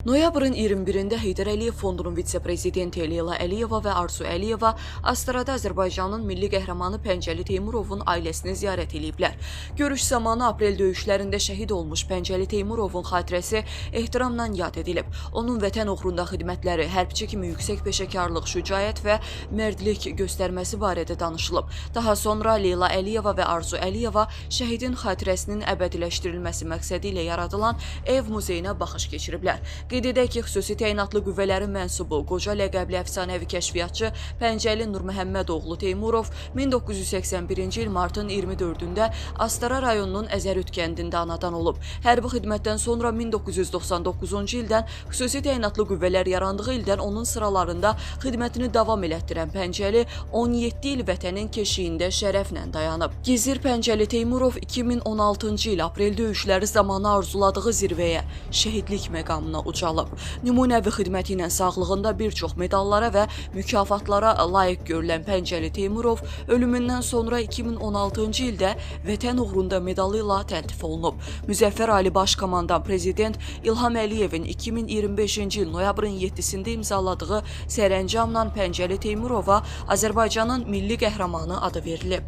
Noyabrın 21-də Heydər Əliyev Fondunun vitse-prezidenti Leyla Əliyeva və Arzu Əliyeva Astarada Azərbaycanın milli qəhrəmanı Pəncəli Teymurovun ailəsini ziyarət ediblər. Görüş zamanı aprel döyüşlərində şəhid olmuş Pəncəli Teymurovun xatirəsi ehtiramla yad edilib. Onun vətən uğrunda xidmətləri, hərbçi kimi yüksək peşəkarlıq, şücaət və mərdlik göstərməsi barədə danışılıb. Daha sonra Leyla Əliyeva və Arzu Əliyeva şəhidin xatirəsinin əbədiləşdirilməsi məqsədi ilə yaradılan ev muzeyinə baxış keçiriblər. Qeyd edək ki, xüsusi təyinatlı qüvvələrin mənsubu, qoca ləqəbli əfsanəvi kəşfiyyatçı Pəncəli Nurməhəmmədoğlu Teymurov 1981-ci il martın 24-də Astara rayonunun Əzərüt kəndində anadan olub. Hərbi xidmətdən sonra 1999-cu ildən xüsusi təyinatlı qüvvələr yarandığı ildən onun sıralarında xidmətini davam elətdirən Pəncəli 17 il vətənin keşiyində şərəflə dayanıb. Gizir Pəncəli Teymurov 2016-cı il aprel döyüşləri zamanı arzuladığı zirvəyə, şəhidlik məqamına ucalıb. Nümunəvi xidməti ilə sağlığında bir çox medallara və mükafatlara layiq görülən Pəncəli Teymurov ölümündən sonra 2016-cı ildə Vətən uğrunda medalı ilə təltif olunub. Müzəffər Ali Baş Komandan Prezident İlham Əliyevin 2025-ci il noyabrın 7-sində imzaladığı sərəncamla Pəncəli Teymurova Azərbaycanın milli qəhrəmanı adı verilib.